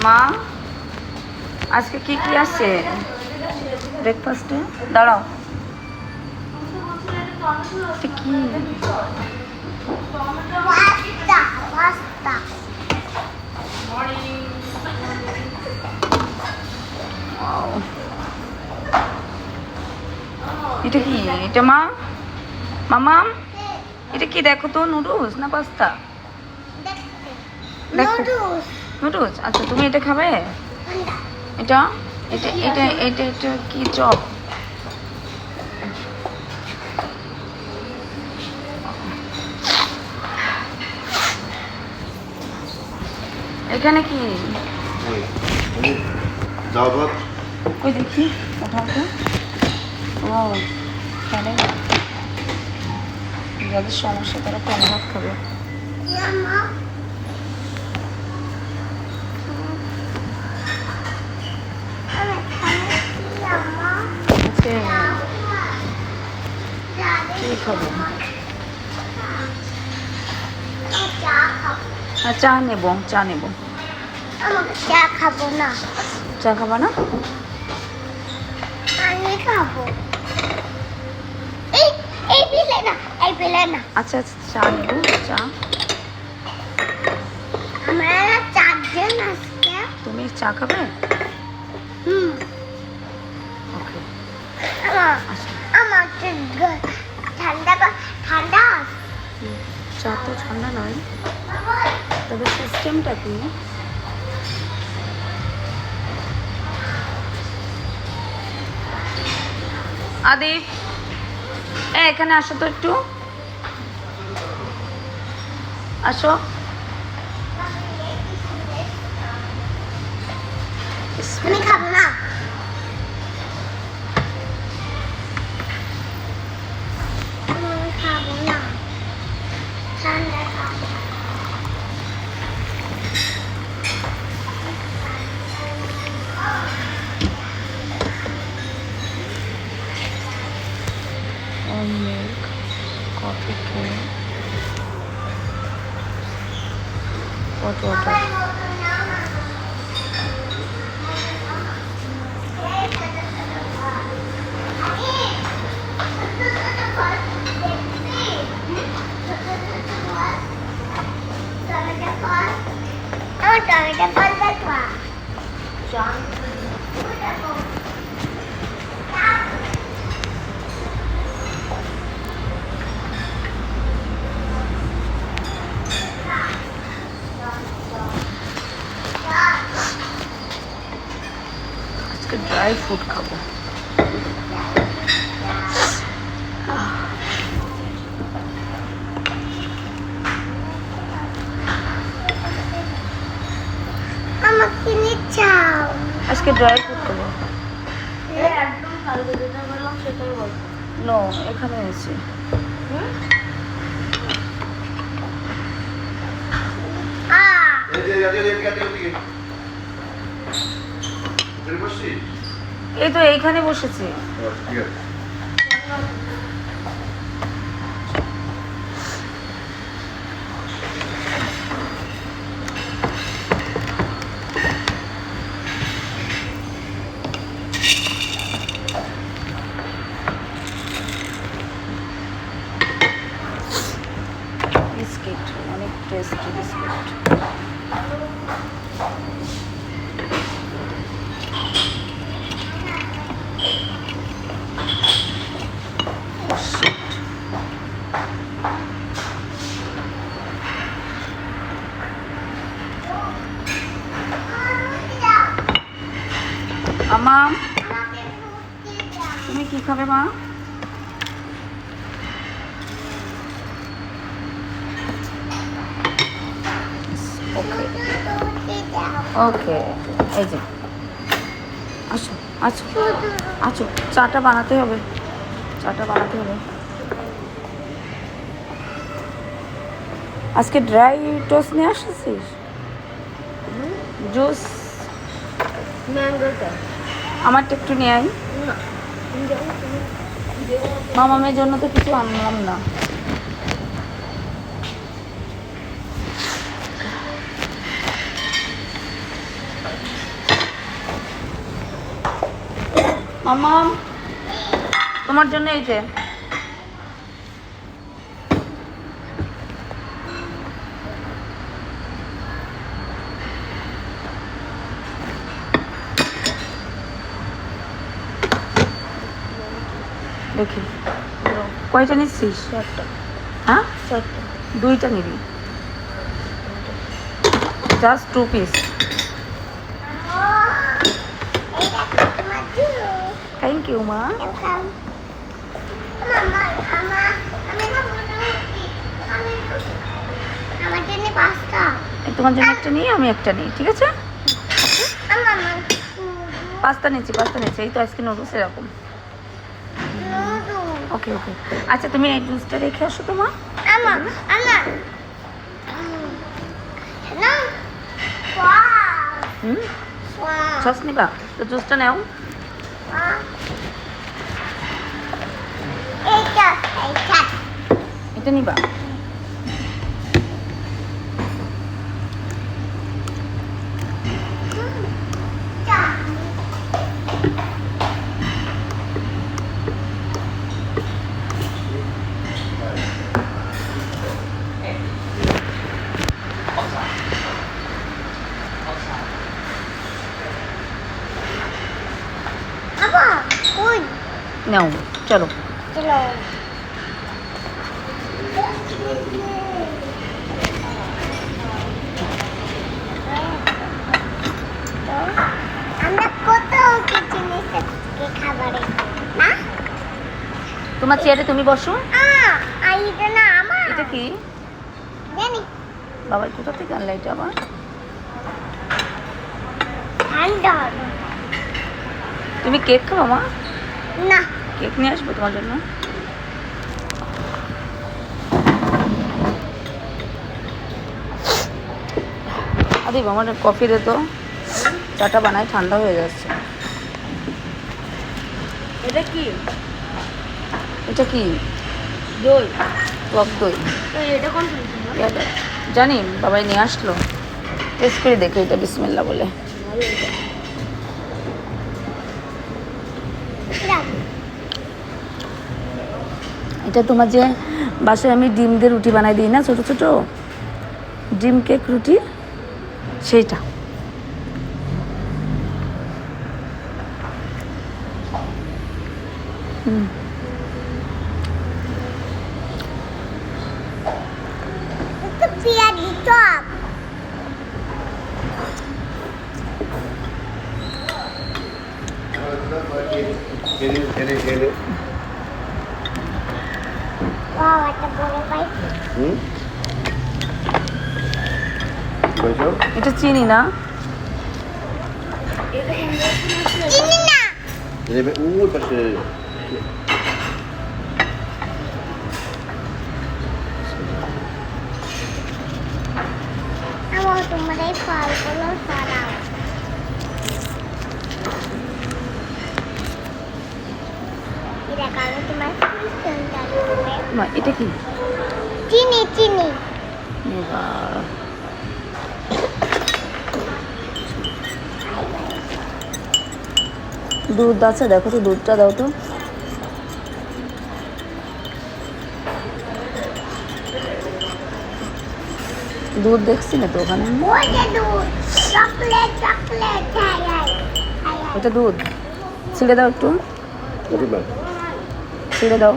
মা আজকে কি কি আছে ব্রেকফাস্টে? দাঁড়াও, এটা কি? এটা কি? এটা মা, মামা এটা কি? দেখো তো, নুডলস না পাস্তা? নুডলস। আচ্ছা, তুমি এটা খাবে? এটা এটা এটা এটা এটা কি চপ? এখানে কি? ওই দেখি, ওঠাও তো। ও তাহলে যাদের সমস্যা তারা কম ভাত খাবে। কি খাবো? চা নেব, চা নেব। চা খাবো না। চা খাবো না? আমি খাবো। এই পেলে না, এই পেলে না। আচ্ছা আচ্ছা, চা নেব, চা। আমরা চারজন আজকে। তুমি চা খাবে? ওকে। আমার ঠান্ডা ঠান্ডা। চা তো ঠান্ডা নয়, তবে সিস্টেমটা কি? আদিপ, এখানে আসো তো একটু, আসো। আমি খাবো না। আমি খাবো না, ঠান্ডা খাবো। Milk, coffee cake, hot water. Tomato ফল দেখবা। আজকে ড্রাই ফ্রুট খাবো। আমাকে নিচ্ছাও। আজকে ড্রাই ফ্রুট খাবো। একদম কালকে যেটা বললাম সেটাই বল। নো, এখানে আছে। এই তো এইখানে বসেছি। বিস্কিট, অনেক টেস্টি বিস্কিট। আমা, তুমি কি খাবে মা? ওকে ওকে, এই যে আসো আসো আসো, চাটা বানাতে হবে, চাটা বানাতে হবে। আজকে ড্রাই টোস্ট নিয়ে আসছিস? জুস ম্যাঙ্গোটা আমারটা একটু নিয়ে আই। মামামের জন্য তো কিছু আনলাম না। মামাম তোমার জন্য এই যে দেখি কয়টা নিচ্ছিস? চারটা হ্যাঁ, চারটা দুইটা নিবি, জাস্ট 2 পিস। থ্যাংক ইউ মা। তোমার জন্য একটা নিই, আমি একটা নিই, ঠিক আছে? পাস্তা নিচ্ছি, এই তো আজকে নুডলস এরকম। ওকে ওকে, আচ্ছা তুমি এই জুসটা রেখে আসো তো মা। হুম, সস নিবা তো জুসটা নাও। এটা নিবা? নাও, চলো। আমরা কত কিছু নিয়ে খাবারে না তোমার চেয়ারে তুমি বসো। এটা না আমার, এটা কি জানি বাবা, কোথা থেকে আনলা এটা আবার? ঠান্ডা তুমি কেক খাও মা? না কেক নিয়ে আসবো তোমার জন্য। আরে আমার কফি দে তো, চাটা বানায়, ঠান্ডা হয়ে যাচ্ছে। এটা কি? এটা কি? দই। টক দই। এটা কোন এটা জানি, বাবাই নিয়ে আসলো, টেস্ট করে দেখে এটা বিসমিল্লাহ বলে। এটা তোমার যে বাসায় আমি ডিম দিয়ে রুটি বানাই দিই না, ছোট ছোট ডিম কেক রুটি, সেইটা। হুম, পেঁয়াজি চপ। বাবা একটা বড় পাইছি। এটা চিনি না, চিনি না। ওই পাশে আমার তোমার এই ফলগুলো সরাও। এটা কালো তোমার সুন্দর করে। মা এটা কি? চিনি চিনি। এবার দুধ আছে, দেখো তো, দুধটা দাও তো। দুধ দেখছি না তো ওখানে। ওই যে দুধ, চকলেট চকলেট। হ্যাঁ হ্যাঁ ওটা দুধ, ছিঁড়ে দাও একটু, পরিমাণ ছিঁড়ে দাও।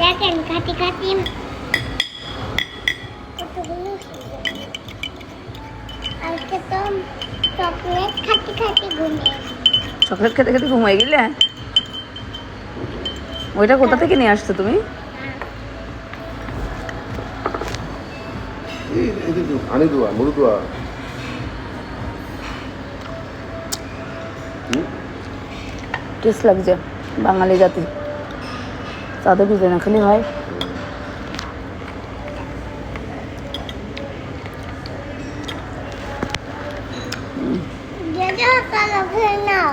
দেখেন খাটি খাটি কতগুলো আজকে তো চকলেট খাটি খাটি গুনে। চকলেট খেতে খেতে ঘুমিয়ে গেলে? ওইটা কোথা থেকে নিয়ে আসছো তুমি? আনি দোয়া মুরু দোয়া টেস্ট লাগছে, বাঙালি জাতি, তাদের ভিজে না খেলে হয়। যে যা কালো খেয়ে নাও।